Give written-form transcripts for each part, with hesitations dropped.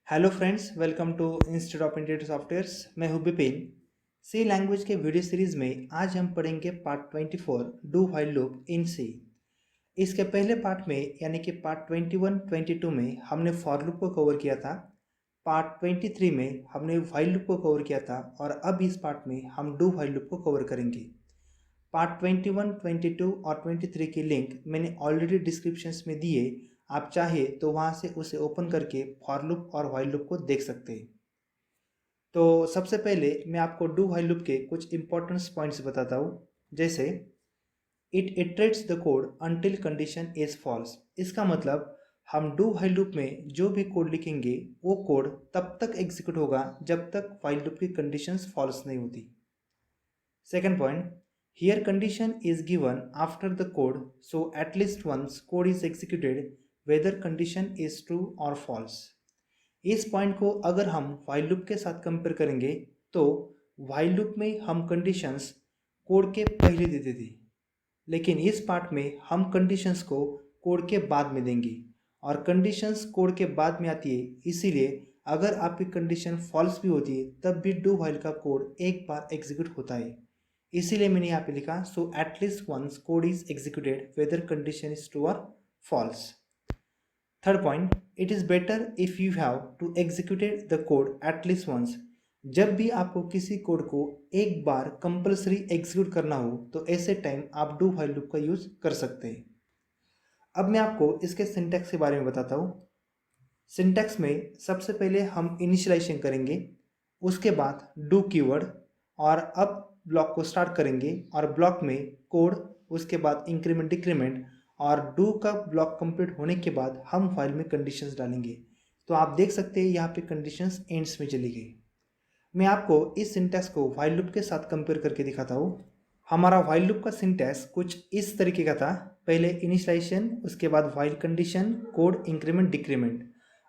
Hello friends, welcome to institute of integrated softwares. मैं हूं Bipin. C language के video series में आज हम पढ़ेंगे part 24 do while loop in C. इसके पहले पार्ट में यानी कि पार्ट 21 22 में हमने फॉर लूप को कवर किया था। पार्ट 23 में हमने व्हाइल लूप को कवर किया था और अब इस पार्ट में हम डू व्हाइल लूप को कवर करेंगे। पार्ट 21, 22 और 23 की लिंक मैंने ऑलरेडी डिस्क्रिप्शंस में दिए। आप चाहे तो वहाँ से उसे ओपन करके फॉर लूप और व्हाइल लूप को देख सकते हैं। तो सबसे पहले मैं आपको डू व्हाइल लूप के कुछ इंपॉर्टेंट पॉइंट्स बताता हूँ। जैसे it iterates the code until condition is false. इसका मतलब हम डू व्हाइल लूप में जो भी कोड लिखेंगे वो कोड तब तक एग्जीक्यूट होगा जब तक व्हाइल लूप की कंडीशंस फॉल्स नहीं होती। Second point, here condition is given after the code, so at least once code is executed whether condition is true or false. इस पॉइंट को अगर हम while loop के साथ कंपेयर करेंगे तो while loop में हम कंडीशंस कोड के पहले देते थे, लेकिन इस पार्ट में हम कंडीशंस को कोड के बाद में देंगे और कंडीशंस कोड के बाद में आती है। इसीलिए अगर आपकी कंडीशन फॉल्स भी होती है तब भी डू व्हाइल का कोड एक बार एग्जीक्यूट होता है। इसीलिए मैंने यहाँ पे लिखा so at least once code is executed whether condition is true और false. Third point, it is better if you have to executed the code at least once. जब भी आपको किसी कोड को एक बार कंपल्सरी एग्जीक्यूट करना हो तो ऐसे टाइम आप डू व्हाइल लूप का यूज़ कर सकते हैं। अब मैं आपको इसके सिंटैक्स के बारे में बताता हूँ। सिंटैक्स में सबसे पहले हम इनिशियलाइजेशन करेंगे, उसके बाद डू कीवर्ड और अब ब्लॉक को स्टार्ट करेंगे और ब्लॉक में कोड, उसके बाद इंक्रीमेंट डिक्रीमेंट और डू का ब्लॉक कंप्लीट होने के बाद हम फाइल में कंडीशंस डालेंगे। तो आप देख सकते हैं यहाँ पे कंडीशंस एंड्स में चली गई। मैं आपको इस सिंटैक्स को व्हाइल लूप के साथ कंपेयर करके दिखाता हूँ। हमारा व्हाइल लूप का सिंटैक्स कुछ इस तरीके का था। पहले इनिशियलाइजेशन, उसके बाद while condition, code, increment, decrement.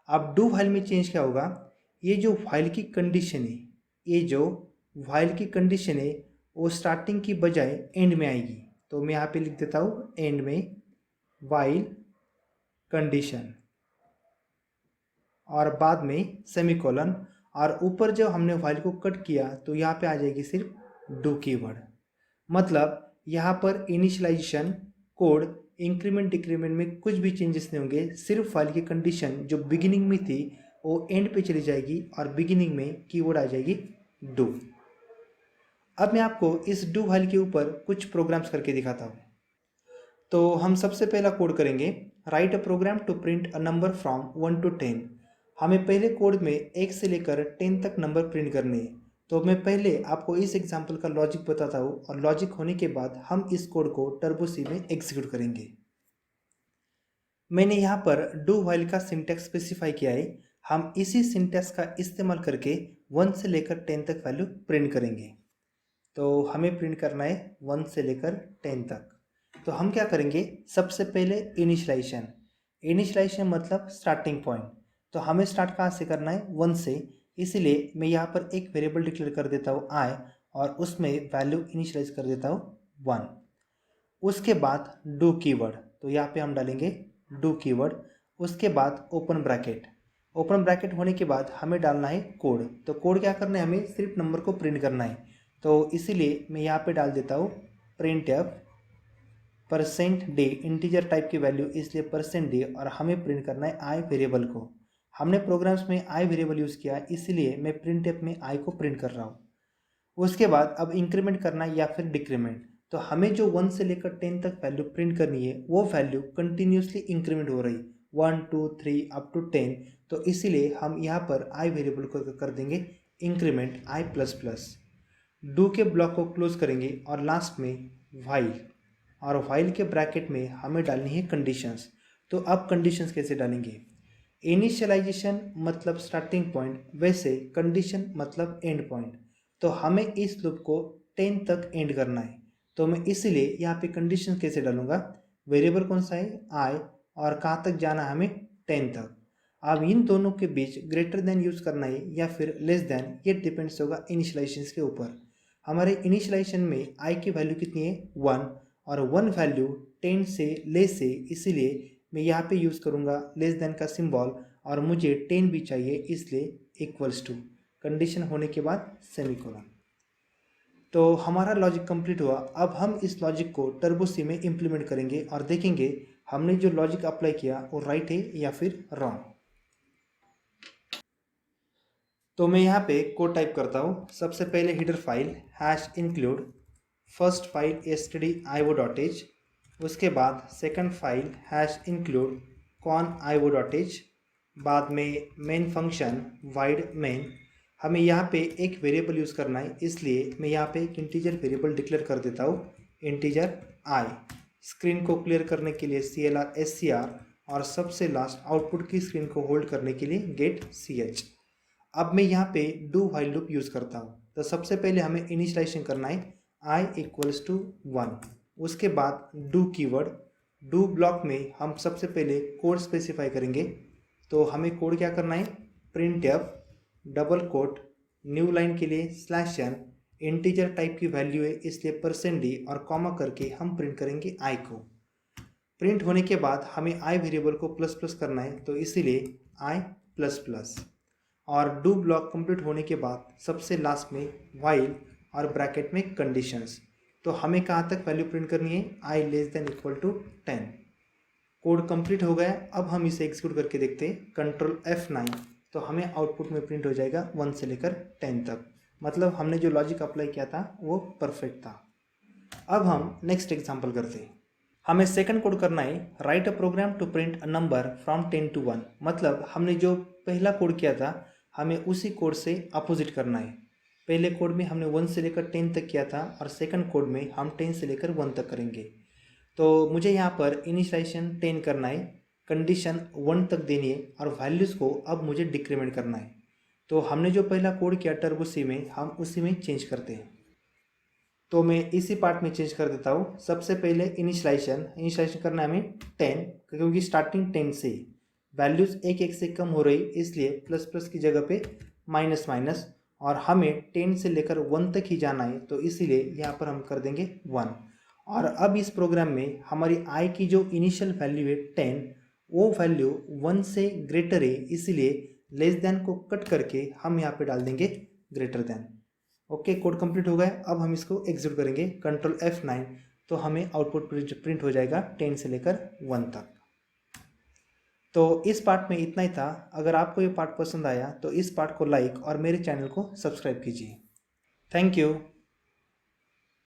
अब डू व्हाइल में चेंज क्या होगा, ये जो व्हाइल की कंडीशन है, ये जो व्हाइल की कंडीशन है वो स्टार्टिंग की बजाय एंड में आएगी। तो मैं यहाँ पे लिख देता हूँ एंड में व्हाइल कंडीशन और बाद में सेमीकोलन और ऊपर जब हमने व्हाइल को कट किया तो यहाँ पे आ जाएगी सिर्फ डू कीवर्ड। मतलब यहाँ पर इनिशियलाइजेशन, कोड, इंक्रीमेंट, डिक्रीमेंट में कुछ भी चेंजेस नहीं होंगे। सिर्फ फाइल की कंडीशन जो बिगिनिंग में थी वो एंड पे चली जाएगी और बिगिनिंग में कीवर्ड आ जाएगी डू। अब मैं आपको इस डू व्हाइल के ऊपर कुछ प्रोग्राम्स करके दिखाता हूँ। तो हम सबसे पहला कोड करेंगे, write a program to print a number from 1 to 10। हमें पहले कोड में 1 से लेकर 10 तक नंबर प्रिंट करने हैं। तो मैं पहले आपको इस एग्जाम्पल का लॉजिक बताता हूँ और लॉजिक होने के बाद हम इस कोड को टर्बो सी में एग्जीक्यूट करेंगे। मैंने यहाँ पर डू व्हाइल का सिंटैक्स स्पेसिफाई किया है। हम इसी सिंटैक्स का इस्तेमाल करके 1 से लेकर 10 तक वैल्यू प्रिंट करेंगे। तो हमें प्रिंट करना है 1 से लेकर 10 तक। तो हम क्या करेंगे, सबसे पहले इनिशियलाइजेशन। इनिशियलाइजेशन मतलब स्टार्टिंग पॉइंट। तो हमें स्टार्ट कहाँ से करना है, 1 से। इसीलिए मैं यहाँ पर एक वेरिएबल डिक्लेयर कर देता हूँ आई और उसमें वैल्यू इनिशियलाइज कर देता हूँ 1। उसके बाद डू कीवर्ड, तो यहाँ पे हम डालेंगे डू कीवर्ड। उसके बाद ओपन ब्रैकेट। ओपन ब्रैकेट होने के बाद हमें डालना है कोड। तो कोड क्या करना है, हमें सिर्फ नंबर को प्रिंट करना है। तो इसीलिए मैं यहाँ पे डाल देता हूँ print F %d, integer type की वैल्यू इसलिए %d, और हमें प्रिंट करना है आई वेरिएबल को। हमने प्रोग्राम्स में आई वेरिएबल यूज़ किया, इसीलिए मैं प्रिंट एफ में आई को प्रिंट कर रहा हूँ। उसके बाद अब इंक्रीमेंट करना है या फिर डिक्रीमेंट। तो हमें जो 1 से लेकर 10 तक वैल्यू प्रिंट करनी है वो वैल्यू कंटिन्यूसली इंक्रीमेंट हो रही, 1 2 3 अप टू 10। तो इसीलिए हम यहाँ पर आई वेरिएबल को कर देंगे increment I plus plus. Do के ब्लॉक को क्लोज करेंगे और लास्ट में व्हाइल, और व्हाइल के ब्रैकेट में हमें डालनी है कंडीशंस। तो अब कंडीशंस कैसे डालेंगे, इनिशियलाइजेशन मतलब स्टार्टिंग पॉइंट, वैसे कंडीशन मतलब एंड पॉइंट। तो हमें इस लूप को 10 तक एंड करना है। तो मैं इसीलिए यहाँ पे कंडीशन कैसे डालूंगा, वेरिएबल कौन सा है आई, और कहाँ तक जाना है हमें 10 तक। अब इन दोनों के बीच ग्रेटर देन यूज़ करना है या फिर लेस देन, ये डिपेंड्स होगा इनिशियलाइजेशन के ऊपर। हमारे इनिशियलाइजेशन में आई की वैल्यू कितनी है 1, और 1 वैल्यू 10 से लेस है, इसीलिए मैं यहाँ पे यूज़ करूँगा लेस देन का सिंबल और मुझे 10 भी चाहिए, इसलिए इक्वल्स टू कंडीशन होने के बाद सेमीकोलन। तो हमारा लॉजिक कंप्लीट हुआ। अब हम इस लॉजिक को टर्बो सी में इम्प्लीमेंट करेंगे और देखेंगे हमने जो लॉजिक अप्लाई किया वो राइट है या फिर रॉन्ग। तो मैं यहाँ पे कोड टाइप करता हूँ। सबसे पहले header file #include first file stdio.h, उसके बाद सेकंड फाइल #include con.io.h, बाद में मेन फंक्शन void main। हमें यहाँ पे एक वेरिएबल यूज़ करना है, इसलिए मैं यहाँ पे एक इंटीजर वेरिएबल डिक्लेयर कर देता हूँ, इंटीजर i। स्क्रीन को क्लियर करने के लिए clr scr और सबसे लास्ट आउटपुट की स्क्रीन को होल्ड करने के लिए गेट ch। अब मैं यहाँ पे डू व्हाइल लूप यूज़ करता हूँ। तो सबसे पहले हमें इनिशियलाइजेशन करना है i = 1, उसके बाद डू कीवर्ड, डू ब्लॉक में हम सबसे पहले कोड स्पेसिफाई करेंगे। तो हमें कोड क्या करना है, printf double quote new line के लिए /n, इंटीजर टाइप की वैल्यू है इसलिए %d और कॉमा करके हम प्रिंट करेंगे i को। प्रिंट होने के बाद हमें i वेरिएबल को ++ करना है, तो इसीलिए i++। और डू ब्लॉक कंप्लीट होने के बाद सबसे लास्ट में वाइल और ब्रैकेट में कंडीशंस। तो हमें कहाँ तक वैल्यू प्रिंट करनी है, i <= 10। कोड कंप्लीट हो गया। अब हम इसे एग्जीक्यूट करके देखते हैं, कंट्रोल F9, तो हमें आउटपुट में प्रिंट हो जाएगा 1 से लेकर 10 तक। मतलब हमने जो लॉजिक अप्लाई किया था वो परफेक्ट था। अब हम नेक्स्ट एग्जाम्पल करते हैं। हमें सेकंड कोड करना है, write a program to print a number from 10 to 1। मतलब हमने जो पहला कोड किया था हमें उसी कोड से अपोजिट करना है। पहले कोड में हमने 1 से लेकर 10 तक किया था और सेकंड कोड में हम 10 से लेकर 1 तक करेंगे। तो मुझे यहाँ पर इनिशियलाइजेशन 10 करना है, कंडीशन 1 तक देनी है और वैल्यूज़ को अब मुझे डिक्रीमेंट करना है। तो हमने जो पहला कोड किया टर्बो सी में, हम उसी में चेंज करते हैं। तो मैं इसी पार्ट में चेंज कर देता हूँ। सबसे पहले इनिशियलाइजेशन करना है हमें 10, क्योंकि स्टार्टिंग 10 से वैल्यूज़ एक एक से कम हो रही, इसलिए ++ की जगह पे -, और हमें 10 से लेकर 1 तक ही जाना है, तो इसीलिए यहाँ पर हम कर देंगे 1। और अब इस प्रोग्राम में हमारी i की जो इनिशियल वैल्यू है 10, वो वैल्यू 1 से ग्रेटर है, इसीलिए लेस देन को कट करके हम यहाँ पे डाल देंगे greater than. Okay, code complete हो गया। अब हम इसको एग्जीक्यूट करेंगे, कंट्रोल F9, तो हमें आउटपुट प्रिंट हो जाएगा 10 से लेकर 1 तक। तो इस पार्ट में इतना ही था। अगर आपको ये पार्ट पसंद आया तो इस पार्ट को लाइक और मेरे चैनल को सब्सक्राइब कीजिए। Thank you.